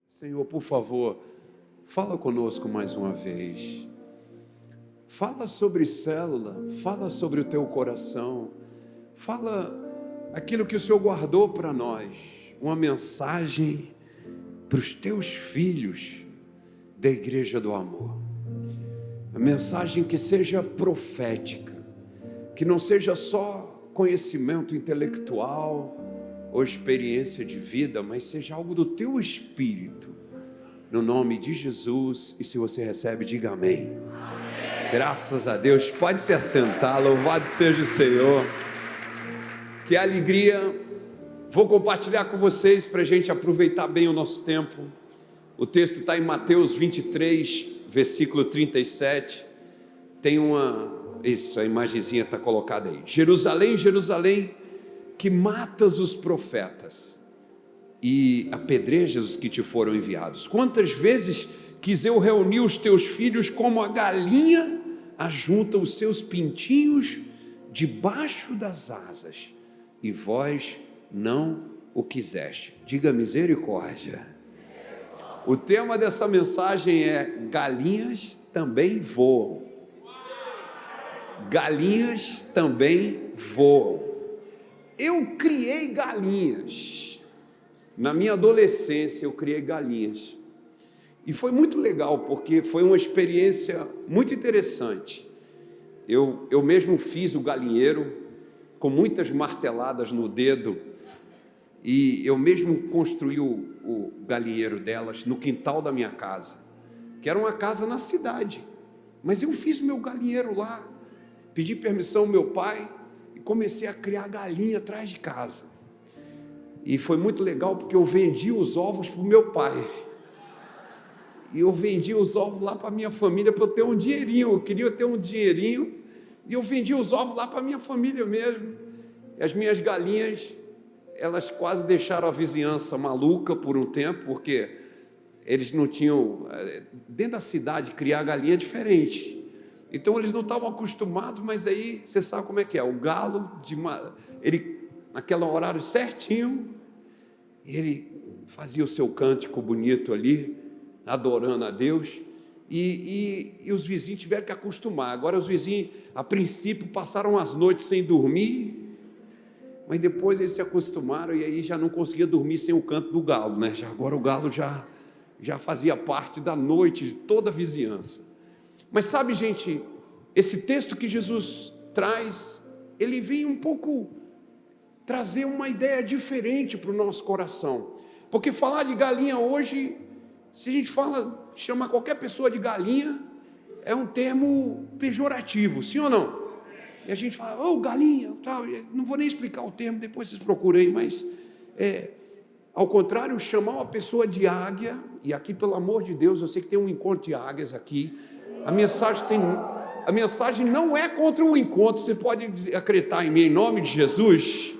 Senhor, por favor, fala conosco mais uma vez. Fala sobre célula, fala sobre o teu coração, fala aquilo que o Senhor guardou para nós, uma mensagem para os teus filhos da Igreja do Amor. A mensagem que seja profética, que não seja só conhecimento intelectual ou experiência de vida, mas seja algo do teu espírito, no nome de Jesus. E se você recebe, diga amém. Amém. Graças a Deus. Pode se assentar, louvado seja o Senhor. Que alegria. Vou compartilhar com vocês para a gente aproveitar bem o nosso tempo. O texto está em Mateus 23, versículo 37. Tem a imagenzinha está colocada aí. Jerusalém, Jerusalém, que matas os profetas e apedrejas os que te foram enviados. Quantas vezes quis eu reunir os teus filhos como a galinha ajunta os seus pintinhos debaixo das asas, e vós não o quiseste. Diga misericórdia. O tema dessa mensagem é: galinhas também voam. Galinhas também voam. Eu criei galinhas. Na minha adolescência eu criei galinhas. E foi muito legal, porque foi uma experiência muito interessante. Eu mesmo fiz o galinheiro, com muitas marteladas no dedo, e eu mesmo construí o galinheiro delas no quintal da minha casa, que era uma casa na cidade, mas eu fiz meu galinheiro lá, pedi permissão ao meu pai e comecei a criar galinha atrás de casa. E foi muito legal, porque eu vendi os ovos para o meu pai, e eu vendi os ovos lá para a minha família, para eu ter um dinheirinho. Eu queria ter um dinheirinho, e eu vendi os ovos lá para a minha família mesmo. E as minhas galinhas, elas quase deixaram a vizinhança maluca por um tempo, porque eles não tinham, dentro da cidade, criar galinha é diferente. Então eles não estavam acostumados, mas aí você sabe como é que é, o galo, ele, naquele horário certinho, ele fazia o seu cântico bonito ali, adorando a Deus, e os vizinhos tiveram que acostumar. Agora os vizinhos, a princípio, passaram as noites sem dormir, mas depois eles se acostumaram, e aí já não conseguia dormir sem o canto do galo, né? Agora o galo já fazia parte da noite de toda a vizinhança. Mas sabe, gente, esse texto que Jesus traz, ele vem um pouco trazer uma ideia diferente para o nosso coração, porque falar de galinha hoje, se a gente chama qualquer pessoa de galinha, é um termo pejorativo, sim ou não? E a gente fala, ô galinha, tal. Não vou nem explicar o termo, depois vocês procurem, mas ao contrário, chamar uma pessoa de águia, e aqui, pelo amor de Deus, eu sei que tem um encontro de águias aqui, a mensagem não é contra o encontro, você pode acreditar em mim, em nome de Jesus.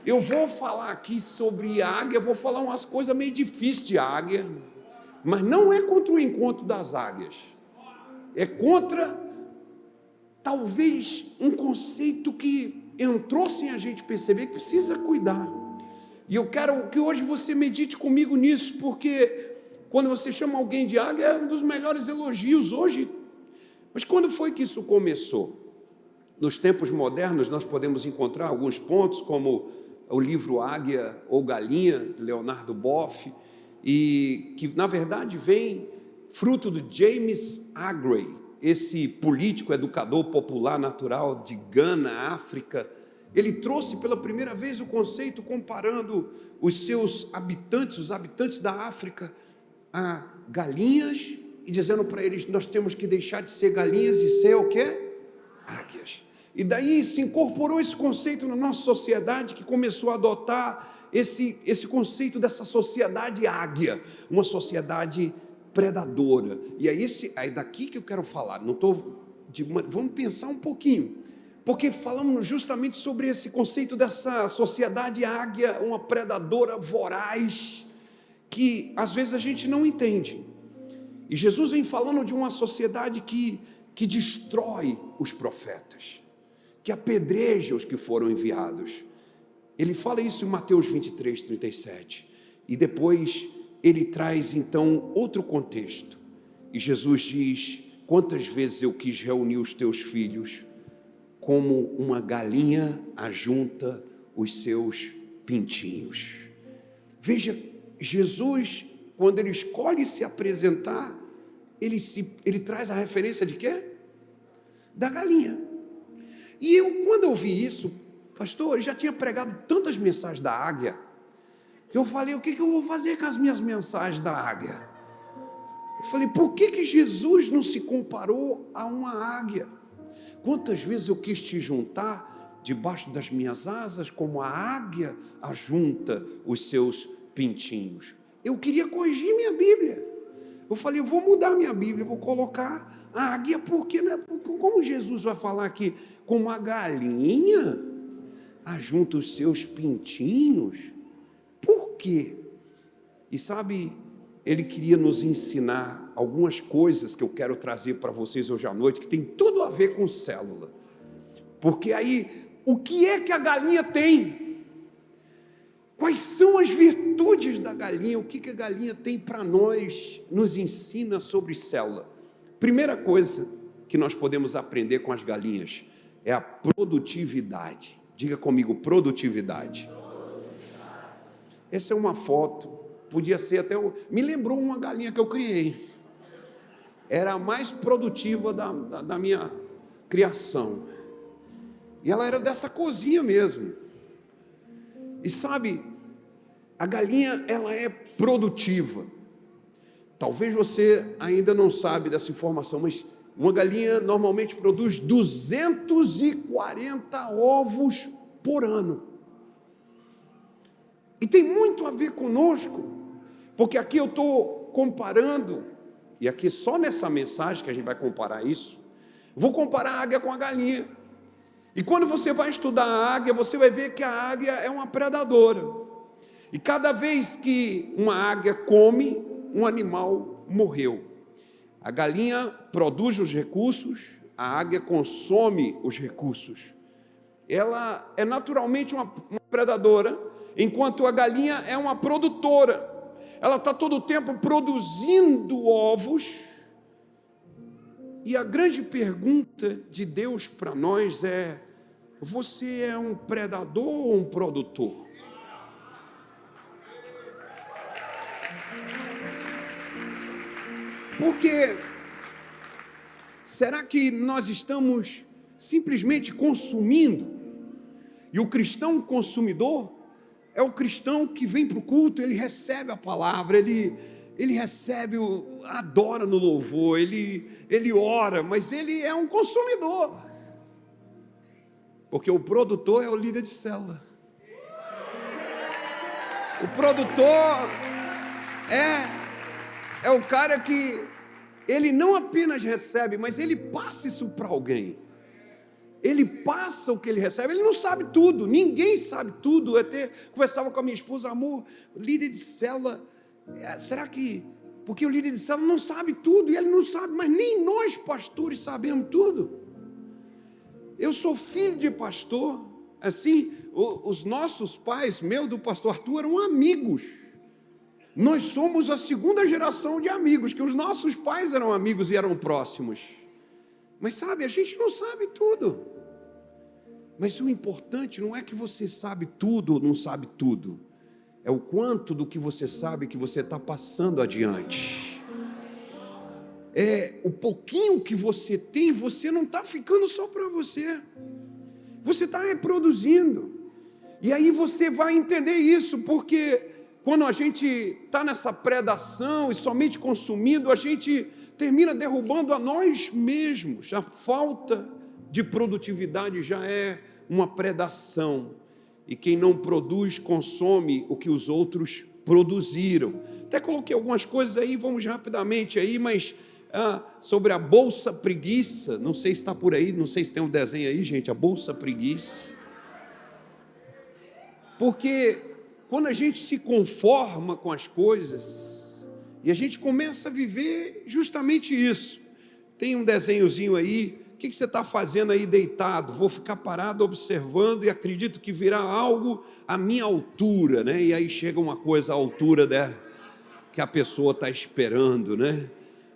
Eu vou falar aqui sobre águia, vou falar umas coisas meio difíceis de águia, mas não é contra o encontro das águias, é contra, talvez, um conceito que entrou sem a gente perceber, que precisa cuidar. E eu quero que hoje você medite comigo nisso, porque quando você chama alguém de águia, é um dos melhores elogios hoje. Mas quando foi que isso começou? Nos tempos modernos nós podemos encontrar alguns pontos, como o livro Águia ou Galinha, de Leonardo Boff, e que na verdade vem fruto do James Aggrey, esse político, educador popular natural de Gana, África. Ele trouxe pela primeira vez o conceito comparando os seus habitantes, os habitantes da África, a galinhas, e dizendo para eles, nós temos que deixar de ser galinhas e ser o quê? Águias. E daí se incorporou esse conceito na nossa sociedade, que começou a adotar esse conceito dessa sociedade águia, uma sociedade predadora. E é daqui que eu quero falar. Vamos pensar um pouquinho, porque falamos justamente sobre esse conceito dessa sociedade águia, uma predadora voraz, que às vezes a gente não entende. E Jesus vem falando de uma sociedade que destrói os profetas, que apedreja os que foram enviados. Ele fala isso em Mateus 23, 37. E depois ele traz então outro contexto. E Jesus diz: quantas vezes eu quis reunir os teus filhos, como uma galinha ajunta os seus pintinhos. Veja, Jesus, quando ele escolhe se apresentar, ele traz a referência de quê? Da galinha. E quando eu vi isso, pastor, eu já tinha pregado tantas mensagens da águia, que eu falei: o que eu vou fazer com as minhas mensagens da águia? Eu falei: por que Jesus não se comparou a uma águia? Quantas vezes eu quis te juntar debaixo das minhas asas, como a águia ajunta os seus pintinhos. Eu queria corrigir minha Bíblia. Eu falei: eu vou mudar minha Bíblia, vou colocar a águia, porque, né, como Jesus vai falar aqui, como a galinha ajunta os seus pintinhos? Por quê? E sabe, ele queria nos ensinar algumas coisas que eu quero trazer para vocês hoje à noite, que tem tudo a ver com célula. Porque aí, o que é que a galinha tem? Quais são as virtudes da galinha? O que a galinha tem para nós, nos ensina sobre célula? Primeira coisa que nós podemos aprender com as galinhas é a produtividade. Diga comigo: produtividade. Essa é uma foto, podia ser até... Me lembrou uma galinha que eu criei. Era a mais produtiva da minha criação. E ela era dessa cozinha mesmo. E sabe, a galinha, ela é produtiva. Talvez você ainda não sabe dessa informação, mas uma galinha normalmente produz 240 ovos por ano. E tem muito a ver conosco, porque aqui eu estou comparando, e aqui só nessa mensagem que a gente vai comparar isso, vou comparar a águia com a galinha. E quando você vai estudar a águia, você vai ver que a águia é uma predadora. E cada vez que uma águia come, um animal morreu. A galinha produz os recursos, a águia consome os recursos. Ela é naturalmente uma predadora, enquanto a galinha é uma produtora. Ela está todo o tempo produzindo ovos. E a grande pergunta de Deus para nós é: você é um predador ou um produtor? Porque será que nós estamos simplesmente consumindo? E o cristão consumidor é o cristão que vem para o culto, ele recebe a palavra, ele recebe, adora no louvor, ele ora, mas ele é um consumidor. Porque o produtor é o líder de célula. O produtor é o cara que ele não apenas recebe, mas ele passa isso para alguém. Ele passa o que ele recebe, ele não sabe tudo, ninguém sabe tudo. Eu até conversava com a minha esposa: amor, líder de célula, será que... Porque o líder de célula não sabe tudo, e ele não sabe, mas nem nós pastores sabemos tudo. Eu sou filho de pastor, assim, os nossos pais, meu do pastor Arthur, eram amigos. Nós somos a segunda geração de amigos, que os nossos pais eram amigos e eram próximos. Mas sabe, a gente não sabe tudo. Mas o importante não é que você sabe tudo ou não sabe tudo. É o quanto do que você sabe que você está passando adiante. É o pouquinho que você tem, você não está ficando só para você. Você está reproduzindo. E aí você vai entender isso, porque quando a gente está nessa predação e somente consumindo, a gente termina derrubando a nós mesmos. A falta de produtividade já é uma predação. E quem não produz, consome o que os outros produziram. Até coloquei algumas coisas aí, vamos rapidamente aí, mas sobre a bolsa preguiça, não sei se está por aí, não sei se tem um desenho aí, gente, a bolsa preguiça. Porque quando a gente se conforma com as coisas, e a gente começa a viver justamente isso. Tem um desenhozinho aí, que você está fazendo aí deitado? Vou ficar parado observando e acredito que virá algo à minha altura, né? E aí chega uma coisa à altura que a pessoa está esperando, né?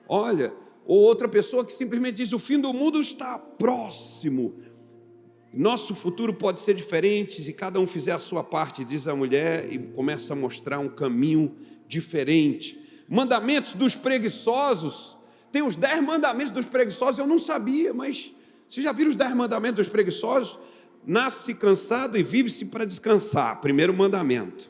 Olha, ou outra pessoa que simplesmente diz: o fim do mundo está próximo. Nosso futuro pode ser diferente se cada um fizer a sua parte, diz a mulher, e começa a mostrar um caminho diferente. Mandamentos dos preguiçosos. Tem os 10 mandamentos dos preguiçosos, eu não sabia, mas vocês já viram os 10 mandamentos dos preguiçosos? Nasce cansado e vive-se para descansar, primeiro mandamento.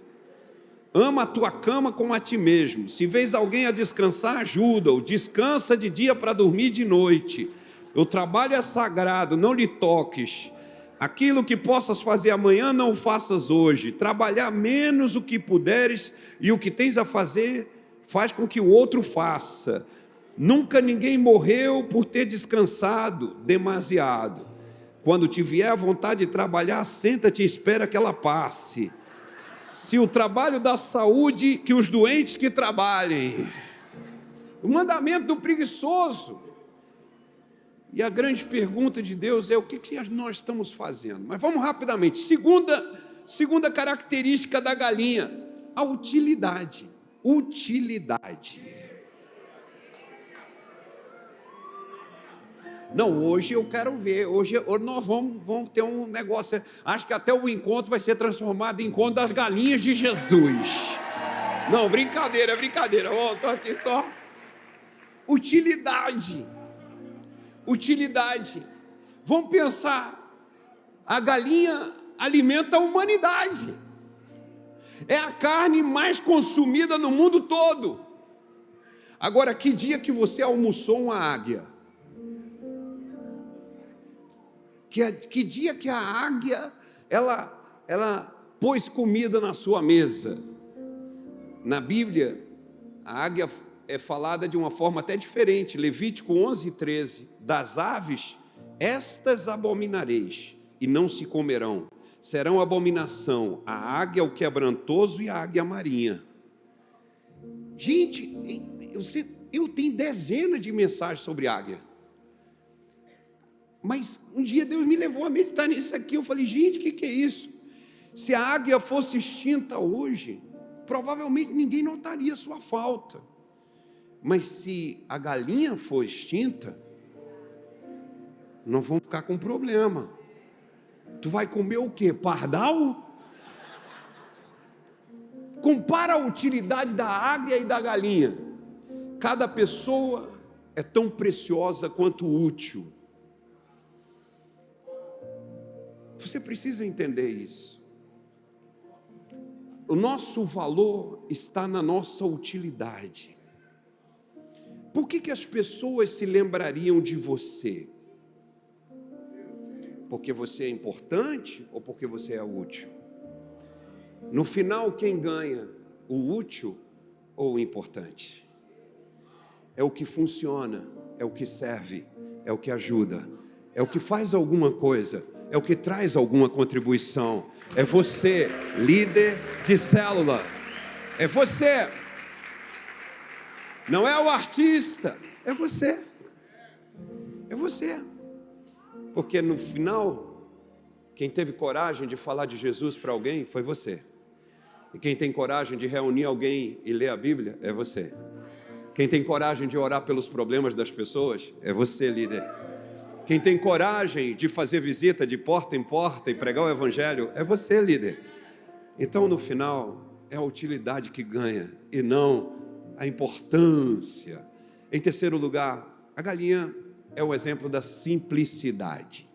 Ama a tua cama como a ti mesmo. Se vês alguém a descansar, ajuda-o. Descansa de dia para dormir de noite. O trabalho é sagrado, não lhe toques. Aquilo que possas fazer amanhã, não o faças hoje. Trabalhar menos o que puderes, e o que tens a fazer, faz com que o outro faça. Nunca ninguém morreu por ter descansado demasiado. Quando te vier a vontade de trabalhar, senta-te e espera que ela passe. Se o trabalho dá saúde, que os doentes que trabalhem. O mandamento do preguiçoso. E a grande pergunta de Deus é: o que nós estamos fazendo? Mas vamos rapidamente. Segunda característica da galinha: a utilidade. Utilidade. Não, hoje eu quero ver, hoje nós vamos ter um negócio, acho que até o encontro vai ser transformado em encontro das galinhas de Jesus. Não, brincadeira, estou aqui só. Utilidade. Vamos pensar, a galinha alimenta a humanidade, é a carne mais consumida no mundo todo. Agora, que dia que você almoçou uma águia? Que dia que a águia, ela pôs comida na sua mesa? Na Bíblia, a águia é falada de uma forma até diferente. Levítico 11:13. Das aves, estas abominareis, e não se comerão. Serão abominação a águia, o quebrantoso e a águia marinha. Gente, eu tenho dezenas de mensagens sobre águia. Mas um dia Deus me levou a meditar nisso aqui. Eu falei: gente, o que é isso? Se a águia fosse extinta hoje, provavelmente ninguém notaria sua falta. Mas se a galinha for extinta, não vão ficar com problema. Tu vai comer o quê? Pardal? Compara a utilidade da águia e da galinha. Cada pessoa é tão preciosa quanto útil. Você precisa entender isso. O nosso valor está na nossa utilidade. Por que as pessoas se lembrariam de você? Porque você é importante ou porque você é útil? No final, quem ganha? O útil ou o importante? É o que funciona, é o que serve, é o que ajuda, é o que faz alguma coisa, é o que traz alguma contribuição. É você, líder de célula. É você. Não é o artista, é você. É você. Porque no final, quem teve coragem de falar de Jesus para alguém foi você. E quem tem coragem de reunir alguém e ler a Bíblia é você. Quem tem coragem de orar pelos problemas das pessoas é você, líder. Quem tem coragem de fazer visita de porta em porta e pregar o Evangelho é você, líder. Então, no final, é a utilidade que ganha e não a importância. Em terceiro lugar, a galinha é o exemplo da simplicidade.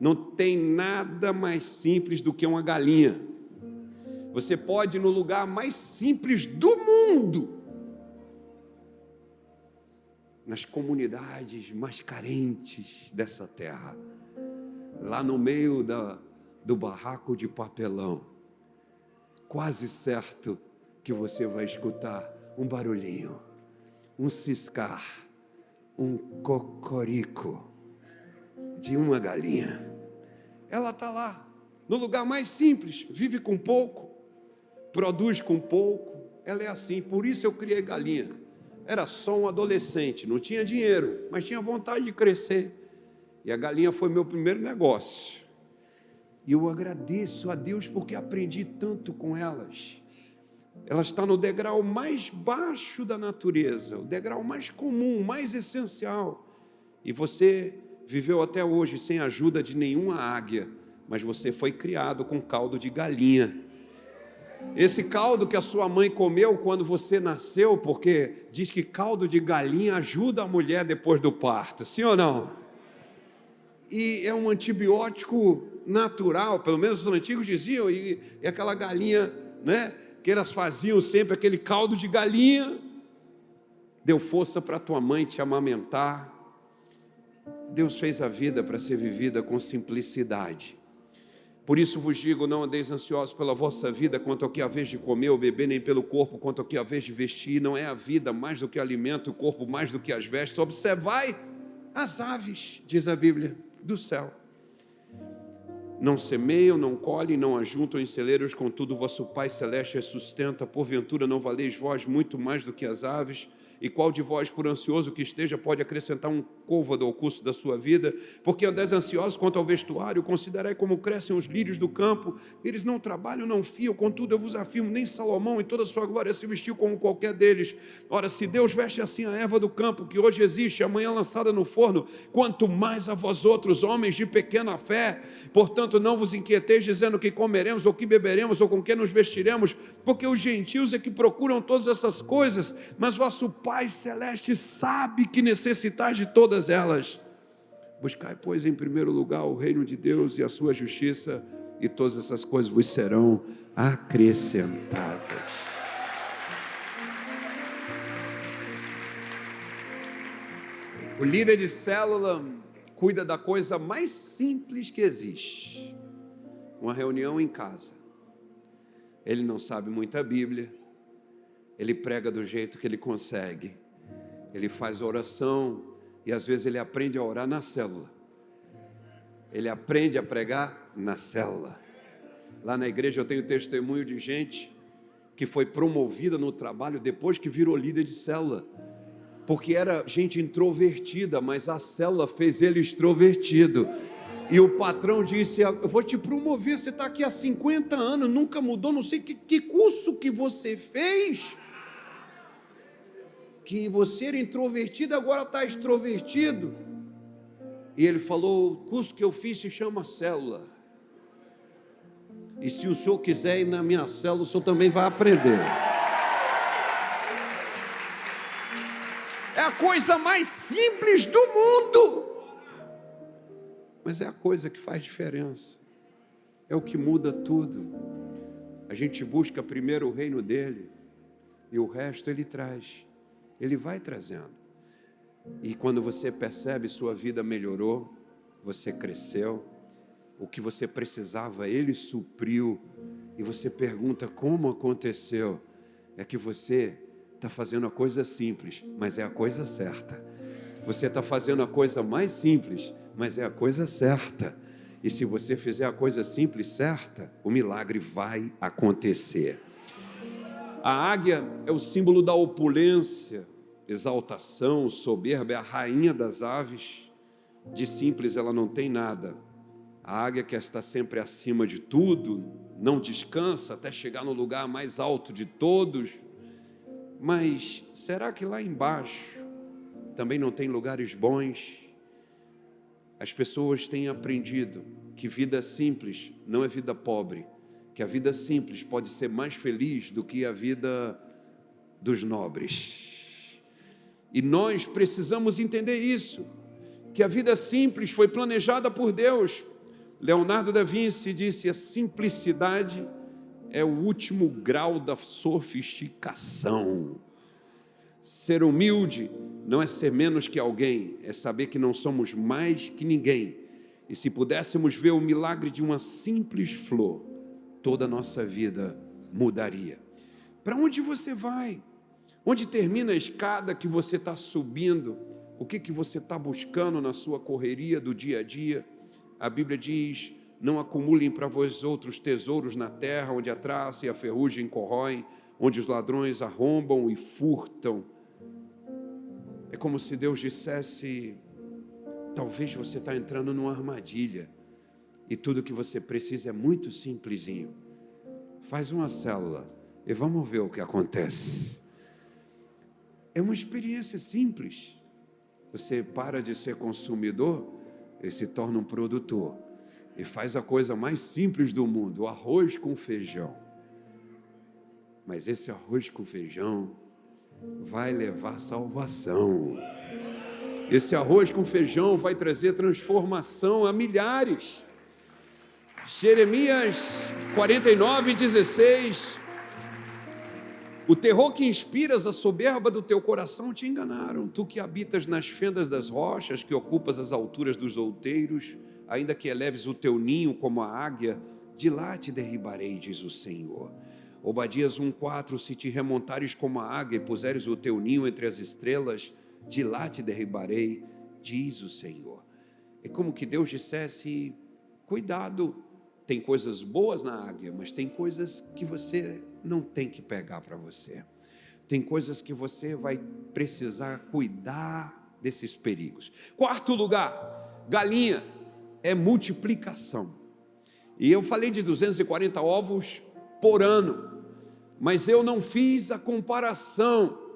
Não tem nada mais simples do que uma galinha. Você pode ir no lugar mais simples do mundo, nas comunidades mais carentes dessa terra, lá no meio do barraco de papelão, quase certo que você vai escutar um barulhinho, um ciscar, um cocorico de uma galinha. Ela está lá, no lugar mais simples, vive com pouco, produz com pouco. Ela é assim. Por isso eu criei galinha. Era só um adolescente, não tinha dinheiro, mas tinha vontade de crescer. E a galinha foi meu primeiro negócio. E eu agradeço a Deus porque aprendi tanto com elas. Ela está no degrau mais baixo da natureza, o degrau mais comum, mais essencial. E você viveu até hoje sem a ajuda de nenhuma águia, mas você foi criado com caldo de galinha. Esse caldo que a sua mãe comeu quando você nasceu, porque diz que caldo de galinha ajuda a mulher depois do parto, sim ou não? E é um antibiótico natural, pelo menos os antigos diziam, e aquela galinha, né, que elas faziam sempre, aquele caldo de galinha, deu força para tua mãe te amamentar. Deus fez a vida para ser vivida com simplicidade. Por isso vos digo, não andeis ansiosos pela vossa vida, quanto ao que haveis de comer ou beber, nem pelo corpo, quanto ao que haveis de vestir. Não é a vida mais do que alimento, o corpo mais do que as vestes. Observai as aves, diz a Bíblia, do céu. Não semeiam, não colhem, não ajuntam em celeiros, contudo vosso Pai Celeste as sustenta. Porventura não valeis vós muito mais do que as aves? E qual de vós, por ansioso que esteja, pode acrescentar um côvado ao curso da sua vida? Porque andais ansiosos quanto ao vestuário, considerai como crescem os lírios do campo, eles não trabalham, não fiam, contudo eu vos afirmo, nem Salomão em toda a sua glória se vestiu como qualquer deles. Ora, se Deus veste assim a erva do campo, que hoje existe, amanhã lançada no forno, quanto mais a vós outros, homens de pequena fé. Portanto, não vos inquieteis dizendo que comeremos, ou que beberemos, ou com que nos vestiremos, porque os gentios é que procuram todas essas coisas, mas vosso Pai Celeste sabe que necessitais de todas elas. Buscai, pois, em primeiro lugar o reino de Deus e a sua justiça, e todas essas coisas vos serão acrescentadas. O líder de célula cuida da coisa mais simples que existe. Uma reunião em casa. Ele não sabe muita Bíblia. Ele prega do jeito que ele consegue. Ele faz oração e às vezes ele aprende a orar na célula. Ele aprende a pregar na célula. Lá na igreja eu tenho testemunho de gente que foi promovida no trabalho depois que virou líder de célula. Porque era gente introvertida, mas a célula fez ele extrovertido. E o patrão disse, eu vou te promover, você está aqui há 50 anos, nunca mudou, não sei que curso que você fez, que você era introvertido, agora está extrovertido. E ele falou, o curso que eu fiz se chama célula. E se o senhor quiser ir na minha célula, o senhor também vai aprender. É a coisa mais simples do mundo. Mas é a coisa que faz diferença. É o que muda tudo. A gente busca primeiro o reino dele. E o resto ele traz. Ele vai trazendo. E quando você percebe sua vida melhorou, você cresceu, o que você precisava, ele supriu. E você pergunta como aconteceu. É que você está fazendo a coisa simples, mas é a coisa certa. Você está fazendo a coisa mais simples, mas é a coisa certa. E se você fizer a coisa simples certa, o milagre vai acontecer. A águia é o símbolo da opulência, exaltação, soberba, é a rainha das aves. De simples ela não tem nada. A águia quer estar sempre acima de tudo, não descansa até chegar no lugar mais alto de todos. Mas será que lá embaixo também não tem lugares bons? As pessoas têm aprendido que vida simples não é vida pobre, que a vida simples pode ser mais feliz do que a vida dos nobres. E nós precisamos entender isso, que a vida simples foi planejada por Deus. Leonardo da Vinci disse, a simplicidade é o último grau da sofisticação. Ser humilde não é ser menos que alguém, é saber que não somos mais que ninguém. E se pudéssemos ver o milagre de uma simples flor, toda a nossa vida mudaria. Para onde você vai? Onde termina a escada que você está subindo? O que você está buscando na sua correria do dia a dia? A Bíblia diz, não acumulem para vós outros tesouros na terra, onde a traça e a ferrugem corroem, onde os ladrões arrombam e furtam. É como se Deus dissesse, talvez você está entrando numa armadilha e tudo que você precisa é muito simplesinho. Faz uma célula e vamos ver o que acontece. É uma experiência simples. Você para de ser consumidor e se torna um produtor. E faz a coisa mais simples do mundo, o arroz com feijão. Mas esse arroz com feijão vai levar salvação. Esse arroz com feijão vai trazer transformação a milhares. Jeremias 49:16. O terror que inspiras, a soberba do teu coração te enganaram. Tu que habitas nas fendas das rochas, que ocupas as alturas dos outeiros, ainda que eleves o teu ninho como a águia, de lá te derribarei, diz o Senhor. Obadias 1:4, se te remontares como a águia e puseres o teu ninho entre as estrelas, de lá te derribarei, diz o Senhor. É como que Deus dissesse, cuidado, tem coisas boas na águia, mas tem coisas que você não tem que pegar para você. Tem coisas que você vai precisar cuidar desses perigos. Quarto lugar, galinha é multiplicação. E eu falei de 240 ovos por ano, mas eu não fiz a comparação.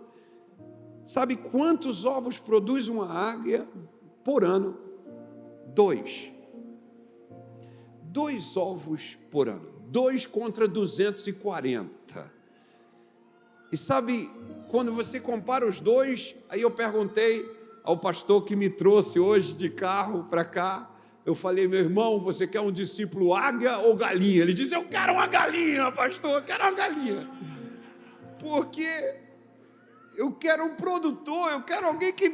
Sabe quantos ovos produz uma águia por ano? 2 ovos por ano. 2 contra 240. E sabe, quando você compara os dois, aí eu perguntei ao pastor que me trouxe hoje de carro para cá, eu falei, meu irmão, você quer um discípulo águia ou galinha? Ele disse, eu quero uma galinha, pastor, eu quero uma galinha. Porque eu quero um produtor, eu quero alguém que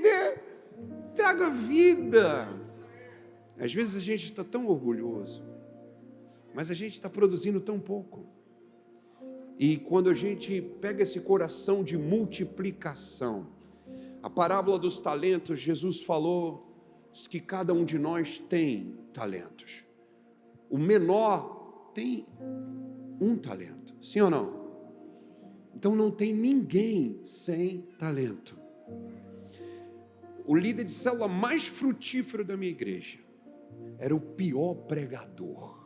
traga vida. Às vezes a gente está tão orgulhoso, mas a gente está produzindo tão pouco. E quando a gente pega esse coração de multiplicação, a parábola dos talentos, Jesus falou que cada um de nós tem talentos. O menor tem 1 talento, sim ou não? Então não tem ninguém sem talento. O líder de célula mais frutífero da minha igreja era o pior pregador.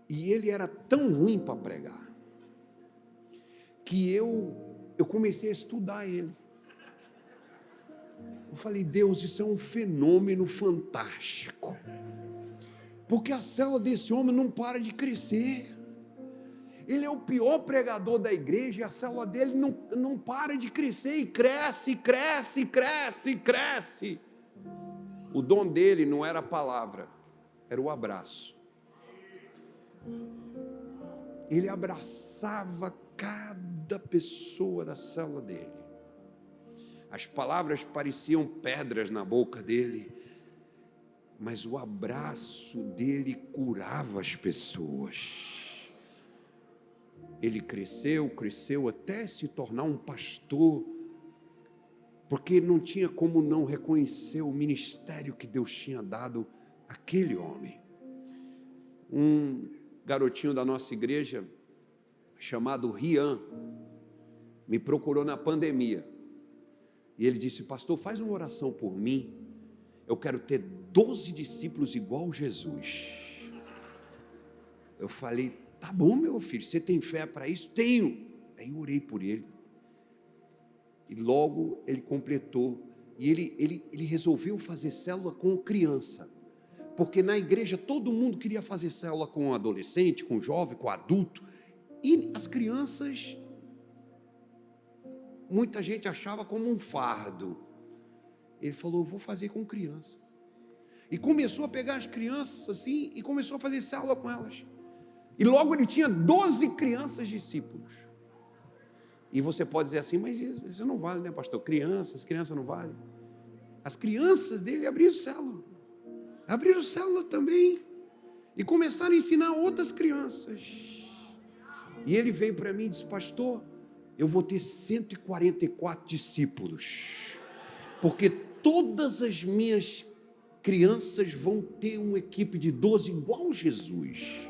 E ele era tão ruim para pregar, que eu comecei a estudar ele. Eu falei, Deus, isso é um fenômeno fantástico. Porque a célula desse homem não para de crescer. Ele é o pior pregador da igreja e a célula dele não para de crescer e cresce, cresce, cresce, cresce. O dom dele não era a palavra, era o abraço. Ele abraçava cada pessoa da célula dele. As palavras pareciam pedras na boca dele, mas o abraço dele curava as pessoas. Ele cresceu até se tornar um pastor, porque não tinha como não reconhecer o ministério que Deus tinha dado àquele homem. Um garotinho da nossa igreja, chamado Rian, me procurou na pandemia, e ele disse, pastor, faz uma oração por mim, eu quero ter 12 discípulos igual Jesus. Eu falei, tá bom, meu filho, você tem fé para isso? Tenho. Aí eu orei por ele, e logo ele completou, e ele resolveu fazer célula com criança, porque na igreja todo mundo queria fazer célula com adolescente, com jovem, com adulto, e as crianças, muita gente achava como um fardo. Ele falou, eu vou fazer com criança, e começou a pegar as crianças assim, e começou a fazer célula com elas, e logo ele tinha 12 crianças discípulos. E você pode dizer assim, mas isso não vale, né, pastor? Crianças não valem. As crianças dele abriram célula também, e começaram a ensinar outras crianças. E ele veio para mim e disse, pastor, eu vou ter 144 discípulos, porque todas as minhas crianças vão ter uma equipe de 12 igual Jesus.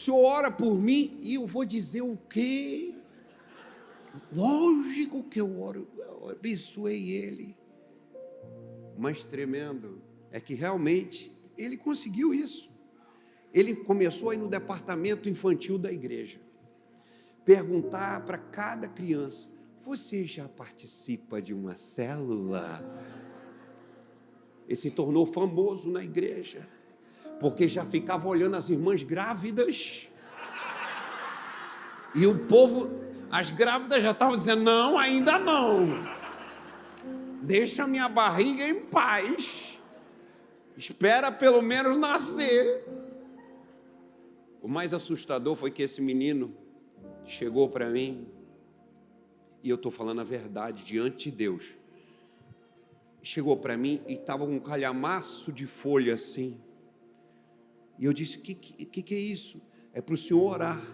senhor ora por mim e eu vou dizer o quê? Lógico que eu oro, eu abençoei ele. O mais tremendo é que realmente ele conseguiu isso. Ele começou a ir no departamento infantil da igreja, perguntar para cada criança: você já participa de uma célula? Ele se tornou famoso na igreja, porque já ficava olhando as irmãs grávidas, e o povo, as grávidas já estavam dizendo: não, ainda não, deixa minha barriga em paz, espera pelo menos nascer. O mais assustador foi que esse menino chegou para mim, e eu estou falando a verdade diante de Deus, chegou para mim e estava um calhamaço de folha assim, e eu disse: que é isso? É para o senhor orar.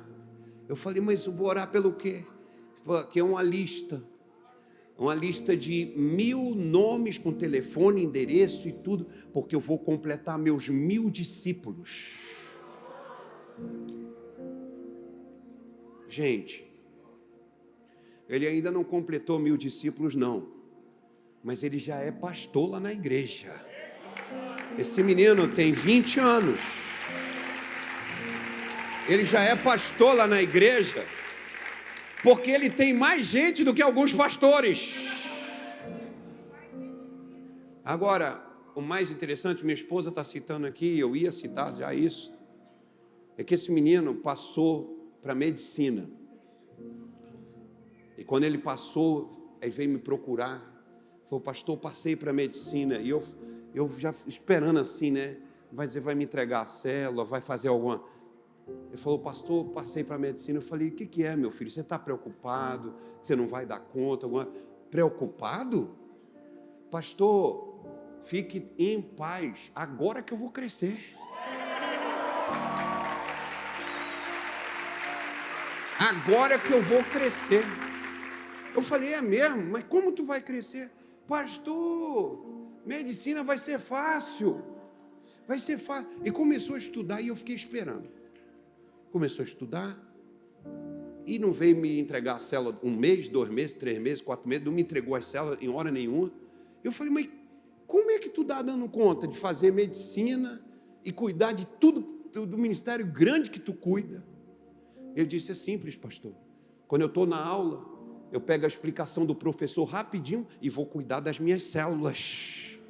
Eu falei: mas eu vou orar pelo quê? Que é uma lista de 1000 nomes com telefone, endereço e tudo, porque eu vou completar meus 1000 discípulos. Gente, ele ainda não completou 1000 discípulos não, mas ele já é pastor lá na igreja. Esse menino tem 20 anos, ele já é pastor lá na igreja, porque ele tem mais gente do que alguns pastores. Agora, o mais interessante, minha esposa está citando aqui, eu ia citar já isso, é que esse menino passou para medicina. E quando ele passou, aí veio me procurar, falou: pastor, passei para medicina. E eu já esperando assim, né? Vai dizer, vai me entregar a célula, vai fazer alguma... Ele falou: pastor, passei para medicina. Eu falei: o que é, meu filho? Você está preocupado? Você não vai dar conta? Preocupado? Pastor, fique em paz, agora que eu vou crescer. Agora que eu vou crescer. Eu falei: é mesmo? Mas como tu vai crescer? Pastor, medicina vai ser fácil. Vai ser fácil. E começou a estudar e eu fiquei esperando. Começou a estudar e não veio me entregar a célula 1 mês, 2 meses, 3 meses, 4 meses, não me entregou as células em hora nenhuma. Eu falei: mas como é que tu está dando conta de fazer medicina e cuidar de tudo, do ministério grande que tu cuida? Ele disse: é simples, pastor. Quando eu estou na aula, eu pego a explicação do professor rapidinho e vou cuidar das minhas células.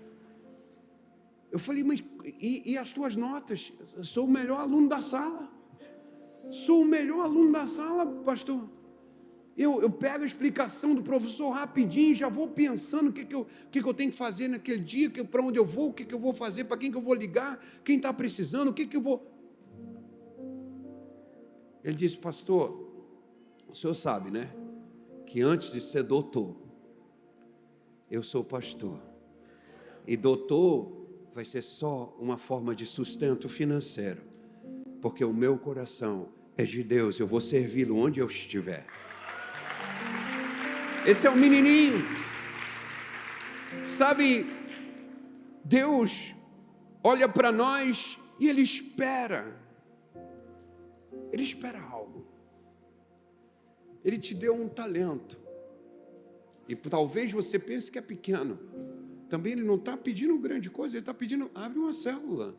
Eu falei: mas e as tuas notas? Eu sou o melhor aluno da sala. Sou o melhor aluno da sala, pastor. Eu pego a explicação do professor rapidinho, já vou pensando o que eu tenho que fazer naquele dia, para onde eu vou, o que eu vou fazer, para quem que eu vou ligar, quem está precisando, o que eu vou... Ele disse: pastor, o senhor sabe, né, que antes de ser doutor, eu sou pastor. E doutor vai ser só uma forma de sustento financeiro, porque o meu coração é de Deus, eu vou servi-lo onde eu estiver. Esse é o menininho. Sabe, Deus olha para nós e Ele espera. Ele espera algo. Ele te deu um talento. E talvez você pense que é pequeno. Também Ele não está pedindo grande coisa, Ele está pedindo: abre uma célula.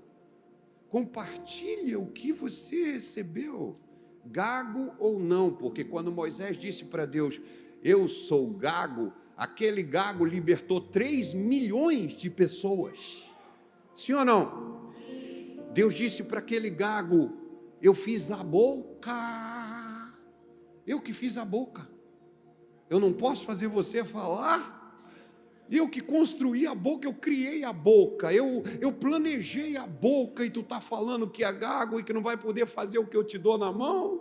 Compartilha o que você recebeu, gago ou não, porque quando Moisés disse para Deus: eu sou gago, aquele gago libertou 3 milhões de pessoas. Sim ou não? Deus disse para aquele gago: eu fiz a boca. Eu que fiz a boca. Eu não posso fazer você falar. Eu que construí a boca, eu criei a boca, eu planejei a boca, e tu está falando que é gago e que não vai poder fazer o que eu te dou na mão?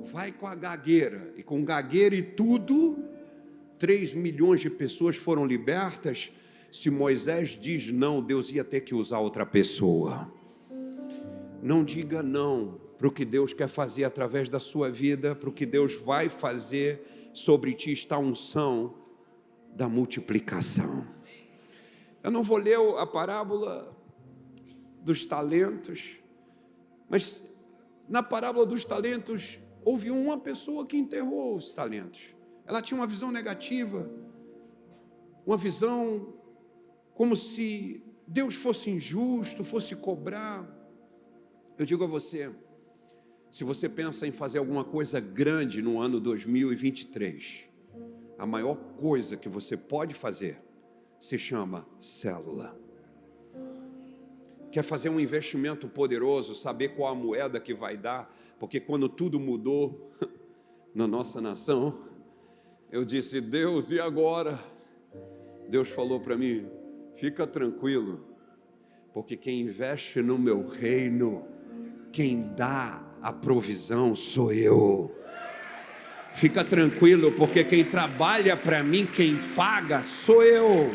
Vai com a gagueira, e com gagueira e tudo, 3 milhões de pessoas foram libertas. Se Moisés diz não, Deus ia ter que usar outra pessoa. Não diga não para o que Deus quer fazer através da sua vida, para o que Deus vai fazer. Sobre ti está a unção da multiplicação. Eu não vou ler a parábola dos talentos, mas Na parábola dos talentos, houve uma pessoa que enterrou os talentos. Ela tinha uma visão negativa, uma visão como se Deus fosse injusto, fosse cobrar. Eu digo a você, se você pensa em fazer alguma coisa grande no ano 2023, a maior coisa que você pode fazer se chama célula. Quer fazer um investimento poderoso, saber qual a moeda que vai dar, porque quando tudo mudou na nossa nação, eu disse, Deus, e agora? Deus falou para mim, fica tranquilo, porque quem investe no meu reino, quem dá a provisão sou eu. Fica tranquilo, porque quem trabalha para mim, quem paga sou eu.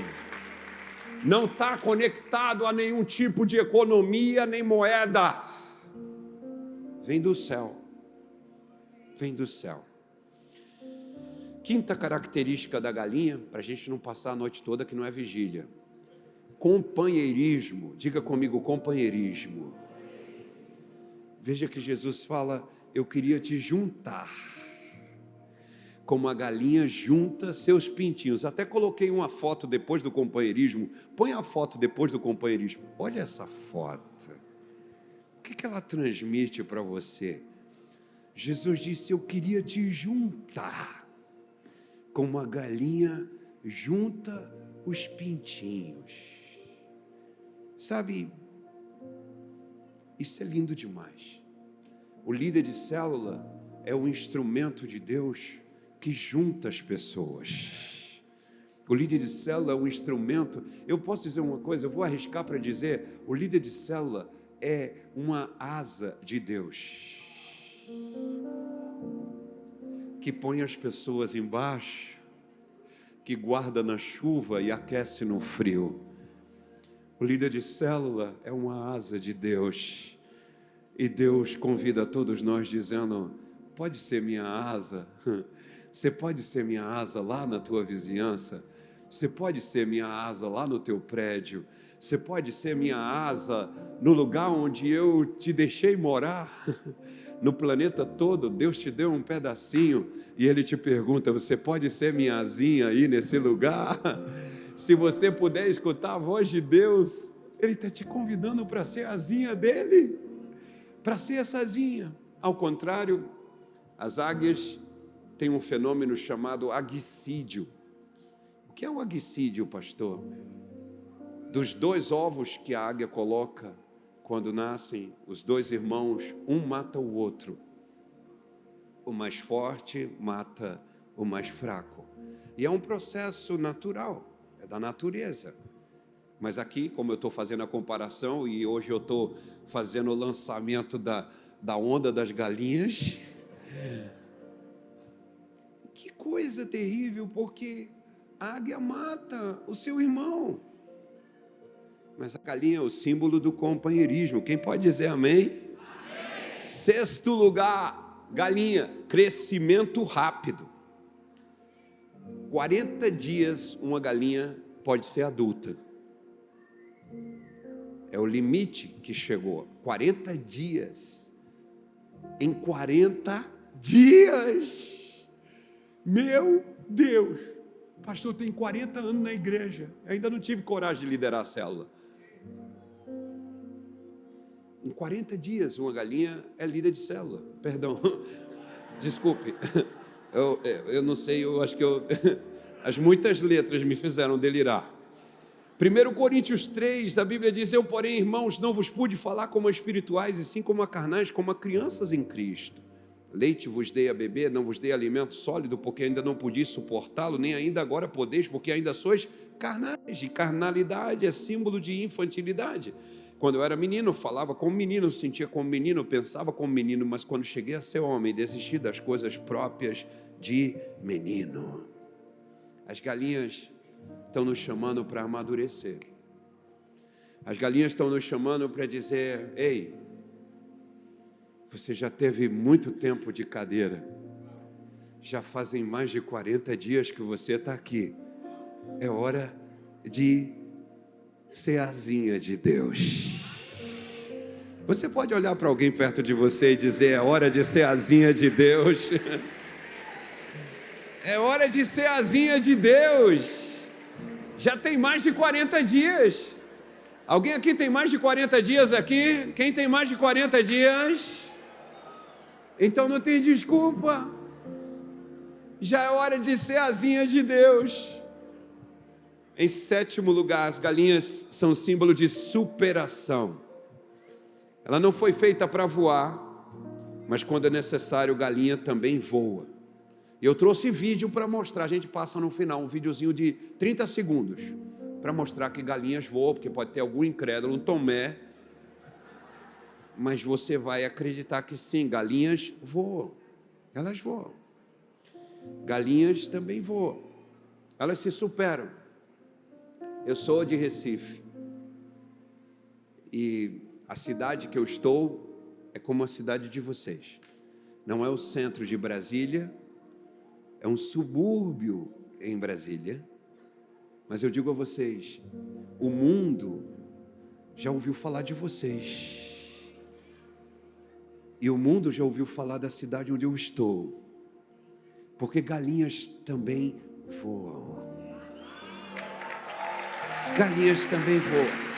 Não está conectado a nenhum tipo de economia, nem moeda. Vem do céu. Vem do céu. Quinta característica da galinha, para a gente não passar a noite toda que não é vigília. Companheirismo. Diga comigo, companheirismo. Veja que Jesus fala, eu queria te juntar, como a galinha junta seus pintinhos. Até coloquei uma foto depois do companheirismo. Põe a foto depois do companheirismo. Olha essa foto. O que ela transmite para você? Jesus disse, eu queria te juntar, como a galinha junta os pintinhos. Sabe, isso é lindo demais. O líder de célula é o instrumento de Deus que junta as pessoas. O líder de célula é um instrumento. Eu posso dizer uma coisa, eu vou arriscar para dizer, o líder de célula é uma asa de Deus, que põe as pessoas embaixo, que guarda na chuva e aquece no frio. O líder de célula é uma asa de Deus, e Deus convida todos nós dizendo, pode ser minha asa, você pode ser minha asa lá na tua vizinhança, você pode ser minha asa lá no teu prédio, você pode ser minha asa no lugar onde eu te deixei morar, no planeta todo, Deus te deu um pedacinho, e Ele te pergunta, você pode ser minha asinha aí nesse lugar? Se você puder escutar a voz de Deus, Ele está te convidando para ser a asinha dEle, para ser essa asinha. Ao contrário, as águias têm um fenômeno chamado aguicídio. O que é o aguicídio, pastor? Dos 2 ovos que a águia coloca, quando nascem, os 2 irmãos, um mata o outro. O mais forte mata o mais fraco. E é um processo natural, é da natureza. Mas aqui, como eu estou fazendo a comparação, e hoje eu estou fazendo o lançamento da onda das galinhas, que coisa terrível, porque a águia mata o seu irmão. Mas a galinha é o símbolo do companheirismo. Quem pode dizer amém? Amém. 6º lugar, galinha, crescimento rápido. 40 dias uma galinha pode ser adulta. É o limite que chegou. 40 dias. Em 40 dias. Meu Deus. Pastor, tem 40 anos na igreja. Ainda não tive coragem de liderar a célula. Em 40 dias, uma galinha é líder de célula. Perdão. Desculpe. Eu não sei, eu acho que as muitas letras me fizeram delirar. 1 Coríntios 3, a Bíblia diz, eu, porém, irmãos, não vos pude falar como a espirituais, e sim como a carnais, como a crianças em Cristo. Leite vos dei a beber, não vos dei alimento sólido, porque ainda não podia suportá-lo, nem ainda agora podeis, porque ainda sois carnais. E carnalidade é símbolo de infantilidade. Quando eu era menino, falava como menino, sentia como menino, pensava como menino, mas quando cheguei a ser homem, desisti das coisas próprias de menino. As galinhas estão nos chamando para amadurecer. As galinhas estão nos chamando para dizer, ei, você já teve muito tempo de cadeira, já fazem mais de 40 dias que você está aqui, é hora de ser asinha de Deus. Você pode olhar para alguém perto de você e dizer: é hora de ser asinha de Deus. É hora de ser asinha de Deus. Já tem mais de 40 dias. Alguém aqui tem mais de 40 dias aqui? Quem tem mais de 40 dias? Então não tem desculpa. Já é hora de ser asinha de Deus. Em sétimo lugar, as galinhas são símbolo de superação. Ela não foi feita para voar, mas quando é necessário, galinha também voa. Eu trouxe vídeo para mostrar, a gente passa no final um videozinho de 30 segundos, para mostrar que galinhas voam, porque pode ter algum incrédulo, um Tomé, mas você vai acreditar que sim, galinhas voam, elas voam. Galinhas também voam, elas se superam. Eu sou de Recife, e a cidade que eu estou é como a cidade de vocês. Não é o centro de Brasília, é um subúrbio em Brasília. Mas eu digo a vocês, o mundo já ouviu falar de vocês. E o mundo já ouviu falar da cidade onde eu estou. Porque galinhas também voam. Galinhas também voam.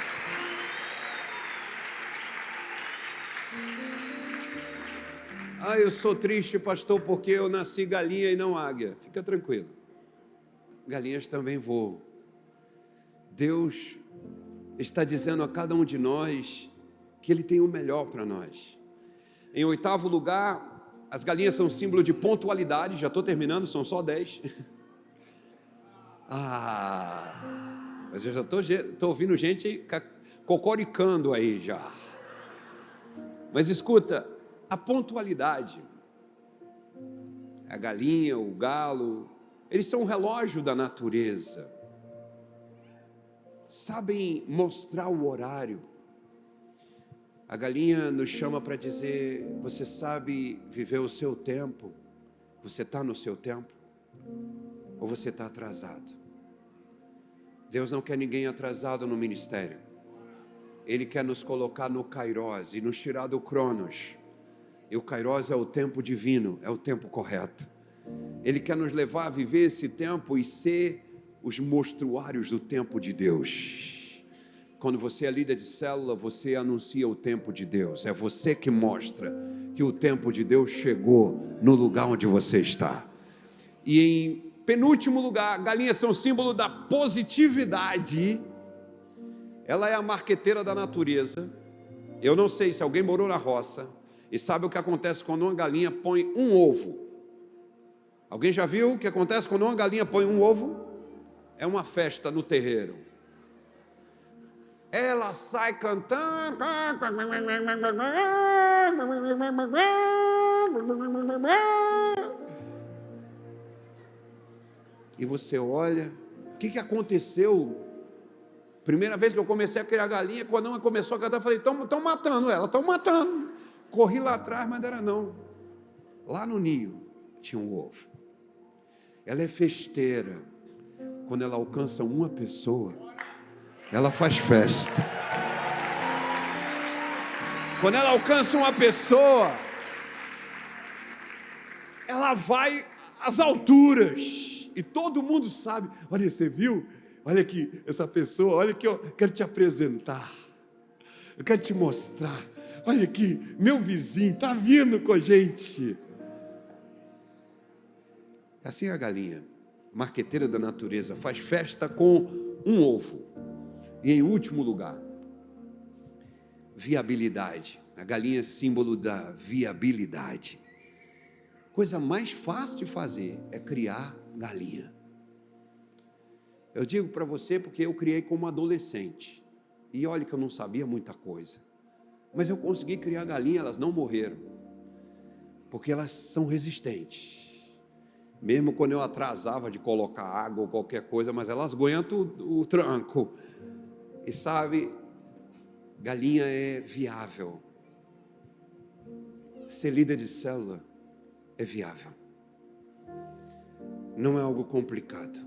Ah, eu sou triste, pastor, porque eu nasci galinha e não águia. Fica tranquilo. Galinhas também voam. Deus está dizendo a cada um de nós que Ele tem o melhor para nós. Em oitavo lugar, as galinhas são símbolo de pontualidade. Já estou terminando, são só 10. Mas eu já estou ouvindo gente cocoricando aí já. Mas escuta, a pontualidade, a galinha, o galo, eles são um relógio da natureza. Sabem mostrar o horário. A galinha nos chama para dizer: você sabe viver o seu tempo? Você está no seu tempo? Ou você está atrasado? Deus não quer ninguém atrasado no ministério. Ele quer nos colocar no Kairos e nos tirar do Cronos. E o Kairos é o tempo divino, é o tempo correto. Ele quer nos levar a viver esse tempo e ser os mostruários do tempo de Deus. Quando você é líder de célula, você anuncia o tempo de Deus. É você que mostra que o tempo de Deus chegou no lugar onde você está. E em penúltimo lugar, galinhas são símbolo da positividade. Ela é a marqueteira da natureza. Eu não sei se alguém morou na roça e sabe o que acontece quando uma galinha põe um ovo. Alguém já viu o que acontece quando uma galinha põe um ovo? É uma festa no terreiro. Ela sai cantando. E você olha, o que aconteceu? Primeira vez que eu comecei a criar galinha, quando uma começou a cantar, eu falei: estão matando ela, estão matando. Corri lá atrás, mas não era não. Lá no ninho tinha um ovo. Ela é festeira. Quando ela alcança uma pessoa, ela faz festa. Quando ela alcança uma pessoa, ela vai às alturas. E todo mundo sabe: olha, você viu? Olha aqui, essa pessoa, olha aqui, eu quero te apresentar. Eu quero te mostrar. Olha aqui, meu vizinho está vindo com a gente. Assim é a galinha, marqueteira da natureza, faz festa com um ovo. E em último lugar, viabilidade. A galinha é símbolo da viabilidade. Coisa mais fácil de fazer é criar galinha. Eu digo para você porque eu criei como adolescente. E olha que eu não sabia muita coisa. Mas eu consegui criar galinha, elas não morreram. Porque elas são resistentes. Mesmo quando eu atrasava de colocar água ou qualquer coisa, mas elas aguentam o tranco. E sabe, galinha é viável. Ser líder de célula é viável. Não é algo complicado.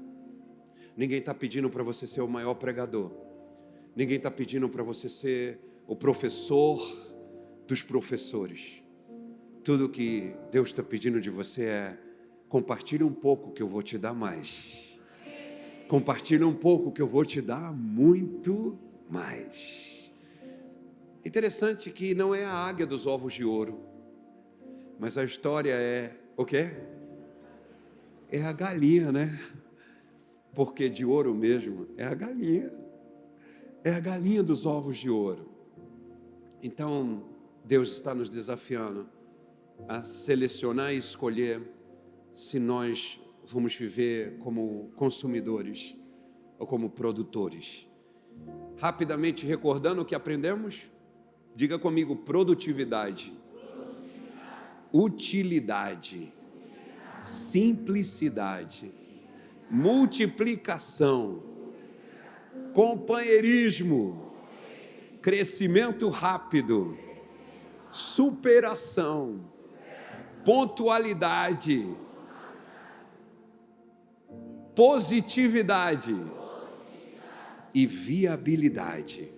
Ninguém está pedindo para você ser o maior pregador. Ninguém está pedindo para você ser o professor dos professores. Tudo que Deus está pedindo de você é: compartilha um pouco que eu vou te dar mais. Compartilha um pouco que eu vou te dar muito mais. Interessante que não é a águia dos ovos de ouro, mas a história é o quê? É a galinha, né? Porque de ouro mesmo é a galinha. É a galinha dos ovos de ouro. Então, Deus está nos desafiando a selecionar e escolher se nós vamos viver como consumidores ou como produtores. Rapidamente recordando o que aprendemos, diga comigo: produtividade, utilidade, simplicidade, multiplicação, companheirismo, crescimento rápido, superação, pontualidade, positividade e viabilidade.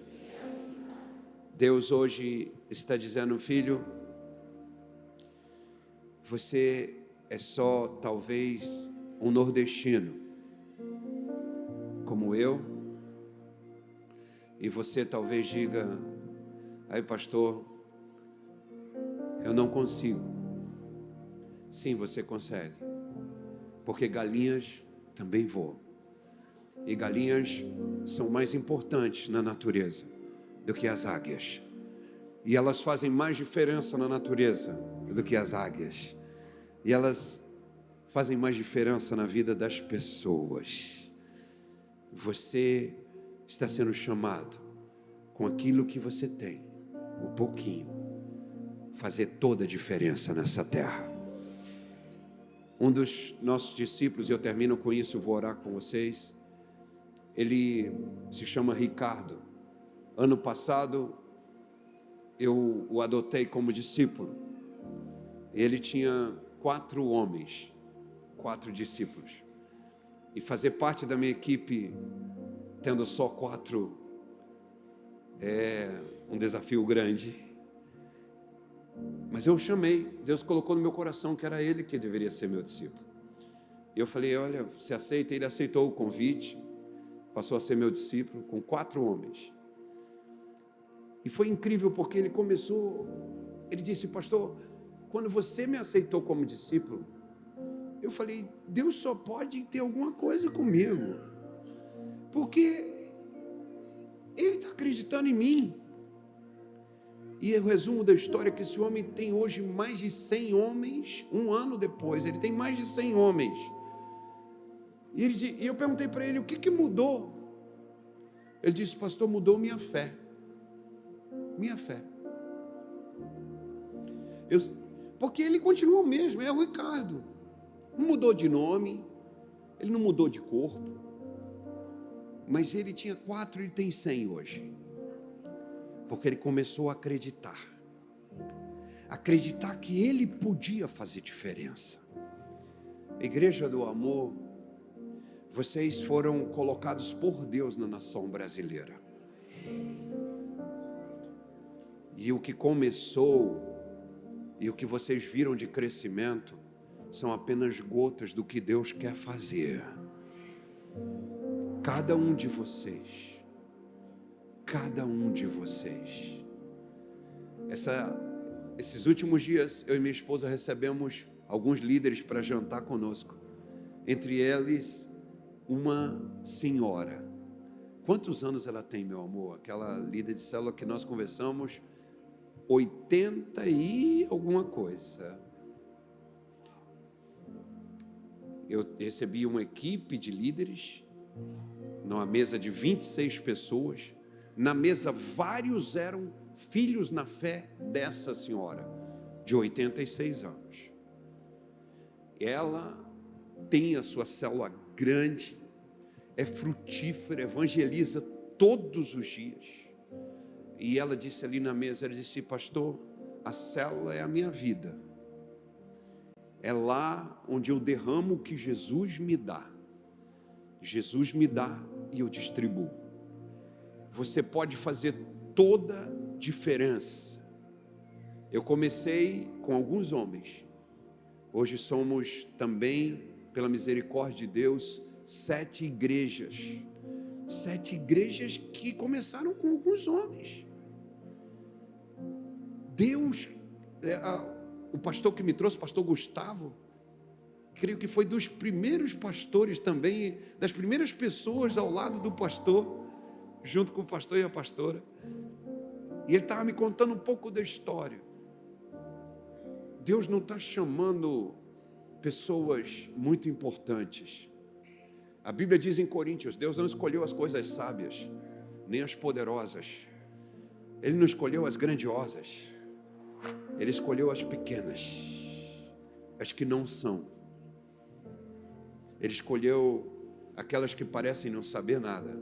Deus hoje está dizendo: filho, você é só talvez um nordestino, como eu, e você talvez diga: aí pastor, eu não consigo. Sim, você consegue, porque galinhas também voam, e galinhas são mais importantes na natureza do que as águias, e elas fazem mais diferença na natureza do que as águias, e elas fazem mais diferença na vida das pessoas. Você está sendo chamado, com aquilo que você tem, um pouquinho, fazer toda a diferença nessa terra. Um dos nossos discípulos, eu termino com isso, eu vou orar com vocês, ele se chama Ricardo. Ano passado eu o adotei como discípulo. Ele tinha 4 homens, 4 discípulos, e fazer parte da minha equipe tendo só 4 é um desafio grande. Mas eu chamei, Deus colocou no meu coração que era ele que deveria ser meu discípulo. E eu falei: olha, você aceita? Ele aceitou o convite, passou a ser meu discípulo com 4 homens. E foi incrível porque ele disse: pastor, quando você me aceitou como discípulo, eu falei: Deus só pode ter alguma coisa comigo, porque Ele está acreditando em mim. E o resumo da história é que esse homem tem hoje mais de 100 homens, um ano depois, ele tem mais de 100 homens. E eu perguntei para ele: o que mudou? Ele disse: pastor, mudou minha fé. Minha fé. Porque ele continua o mesmo, é o Ricardo. Não mudou de nome, ele não mudou de corpo, mas ele tinha 4 e tem 100 hoje. Porque ele começou a acreditar que ele podia fazer diferença. Igreja do Amor, vocês foram colocados por Deus na nação brasileira. E o que começou e o que vocês viram de crescimento são apenas gotas do que Deus quer fazer. Cada um de vocês, esses últimos dias, eu e minha esposa recebemos alguns líderes para jantar conosco. Entre eles, uma senhora. Quantos anos ela tem, meu amor? Aquela líder de célula que nós conversamos, 80 e alguma coisa. Eu recebi uma equipe de líderes, numa mesa de 26 pessoas. Na mesa, vários eram filhos na fé dessa senhora, de 86 anos. Ela tem a sua célula grande, é frutífera, evangeliza todos os dias. E ela disse ali na mesa, ela disse: pastor, a célula é a minha vida. É lá onde eu derramo o que Jesus me dá. Jesus me dá e eu distribuo. Você pode fazer toda diferença Eu comecei com alguns homens. Hoje somos também, pela misericórdia de Deus, 7 igrejas. 7 igrejas que começaram com alguns homens. Deus, o pastor que me trouxe, o pastor Gustavo, creio que foi dos primeiros pastores também, das primeiras pessoas ao lado do pastor, junto com o pastor e a pastora. E ele estava me contando um pouco da história. Deus não está chamando pessoas muito importantes. A Bíblia diz em Coríntios, Deus não escolheu as coisas sábias, nem as poderosas. Ele não escolheu as grandiosas. Ele escolheu as pequenas, as que não são. Ele escolheu aquelas que parecem não saber nada,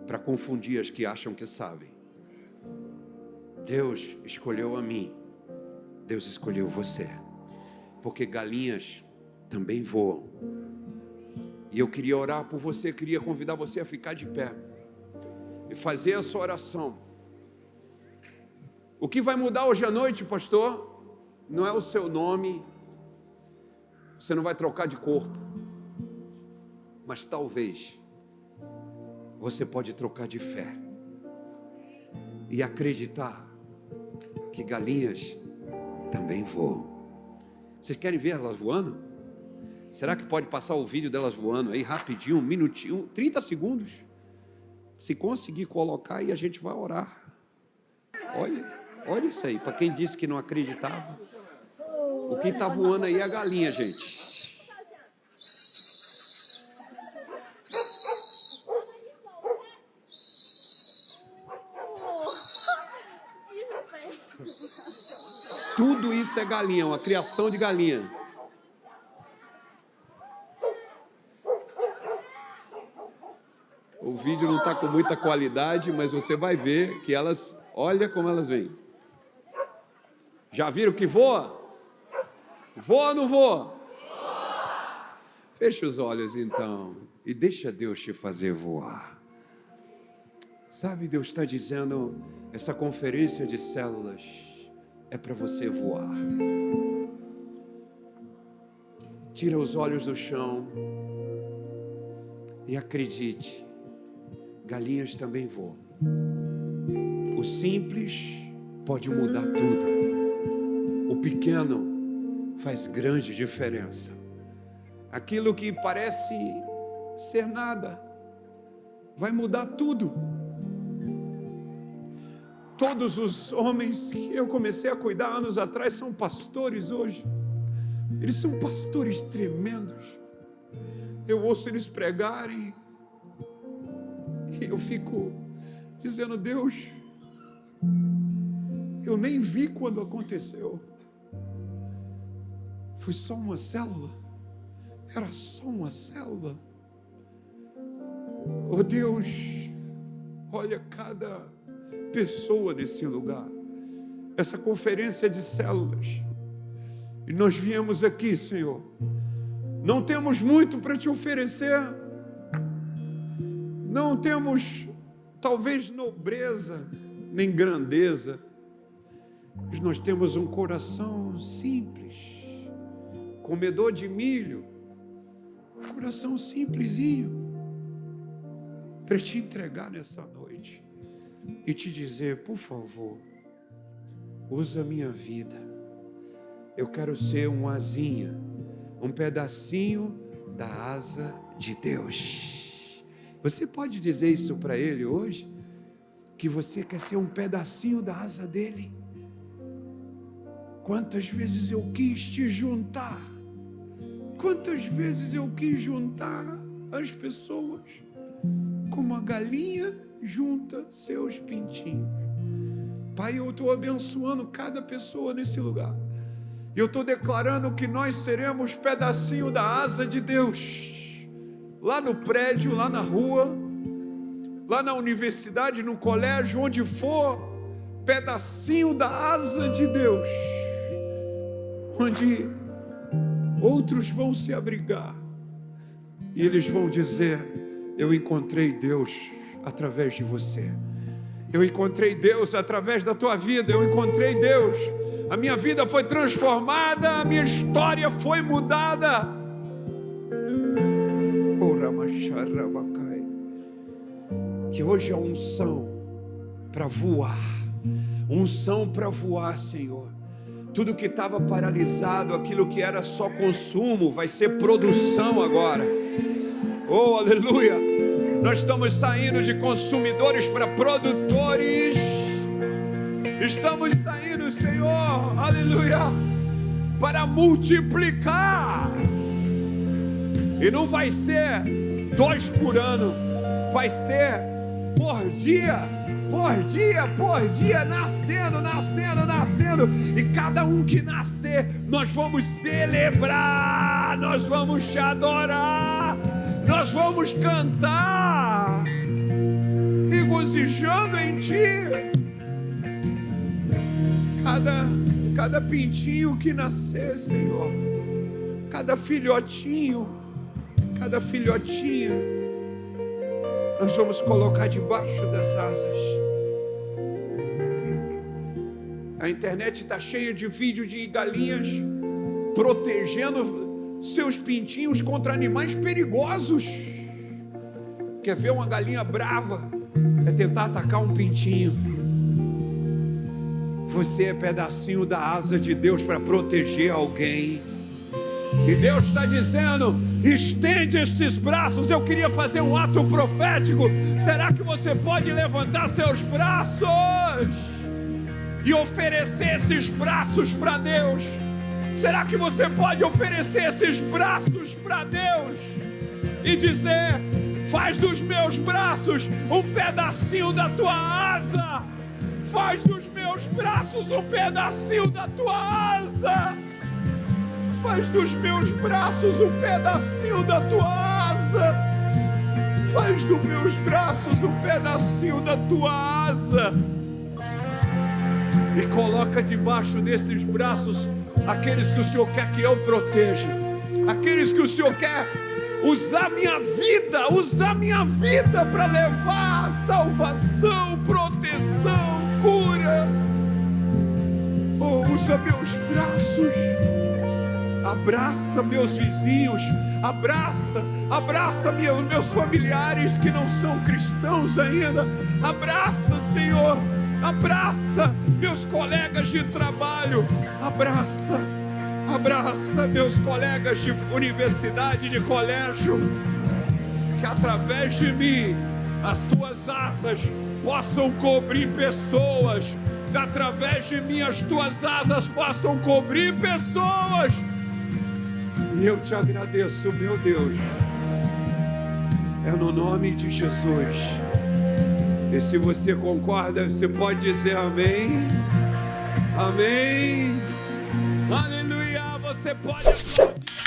para confundir as que acham que sabem. Deus escolheu a mim, Deus escolheu você, porque galinhas também voam. E eu queria orar por você, queria convidar você a ficar de pé e fazer a sua oração. O que vai mudar hoje à noite, pastor, não é o seu nome, você não vai trocar de corpo, mas talvez você pode trocar de fé e acreditar que galinhas também voam. Vocês querem ver elas voando? Será que pode passar o vídeo delas voando aí rapidinho, 1 minutinho, 30 segundos? Se conseguir colocar aí, a gente vai orar. Olha isso aí, para quem disse que não acreditava. O que está voando aí é a galinha, gente. Tudo isso é galinha, uma criação de galinha. O vídeo não está com muita qualidade, mas você vai ver que elas, olha como elas vêm. Já viram que voa? Voa ou não voa? Fecha os olhos então e deixa Deus te fazer voar. Sabe, Deus está dizendo, essa conferência de células é para você voar. Tira os olhos do chão e acredite, galinhas também voam. O simples pode mudar tudo. O pequeno faz grande diferença. Aquilo que parece ser nada vai mudar tudo. Todos os homens que eu comecei a cuidar anos atrás são pastores hoje. Eles são pastores tremendos. Eu ouço eles pregarem e eu fico dizendo, Deus, eu nem vi quando aconteceu. Foi só uma célula. Era só uma célula. Oh Deus, olha cada pessoa nesse lugar. Essa conferência de células. E nós viemos aqui, Senhor. Não temos muito para te oferecer. Não temos, talvez, nobreza, nem grandeza. Mas nós temos um coração simples, comedor de milho, um coração simplesinho, para te entregar nessa noite e te dizer, por favor, usa a minha vida. Eu quero ser uma asinha, um pedacinho da asa de Deus. Você pode dizer isso para Ele hoje? Que você quer ser um pedacinho da asa dEle? Quantas vezes eu quis te juntar? Quantas vezes eu quis juntar as pessoas? Como a galinha junta seus pintinhos. Pai, eu estou abençoando cada pessoa nesse lugar. Eu estou declarando que nós seremos pedacinho da asa de Deus. Lá no prédio, lá na rua, lá na universidade, no colégio, onde for, pedacinho da asa de Deus. Onde outros vão se abrigar. E eles vão dizer, eu encontrei Deus através de você. Eu encontrei Deus através da tua vida. Eu encontrei Deus a minha vida foi transformada, a minha história foi mudada. Que hoje a unção para voar, unção para voar, Senhor. Tudo que estava paralisado, aquilo que era só consumo, vai ser produção agora. Oh, aleluia! Nós estamos saindo de consumidores para produtores. Estamos saindo, Senhor, aleluia, para multiplicar. E não vai ser 2 por ano, vai ser por dia, por dia, por dia, nascendo, nascendo, nascendo. E cada um que nascer, nós vamos celebrar, nós vamos te adorar, nós vamos cantar, regozijando em ti. Cada pintinho que nascer, Senhor, cada filhotinho, nós vamos colocar debaixo das asas. A internet está cheia de vídeo de galinhas protegendo seus pintinhos contra animais perigosos. Quer ver uma galinha brava? É tentar atacar um pintinho. Você é pedacinho da asa de Deus para proteger alguém. E Deus está dizendo: estende estes braços. Eu queria fazer um ato profético. Será que você pode levantar seus braços e oferecer esses braços para Deus? Será que você pode oferecer esses braços para Deus e dizer: faz dos meus braços um pedacinho da tua asa, faz dos meus braços um pedacinho da tua asa, faz dos meus braços um pedacinho da tua asa, faz dos meus braços um pedacinho da tua asa, e coloca debaixo desses braços aqueles que o Senhor quer que eu proteja, aqueles que o Senhor quer usar minha vida para levar salvação, proteção, cura. Oh, usa meus braços, abraça meus vizinhos, abraça meus familiares que não são cristãos ainda, abraça, Senhor, abraça meus colegas de trabalho, abraça meus colegas de universidade, de colégio, que através de mim as tuas asas possam cobrir pessoas, que através de mim as tuas asas possam cobrir pessoas. E eu te agradeço, meu Deus, é no nome de Jesus. E se você concorda, você pode dizer amém, amém, aleluia. Você pode aplaudir.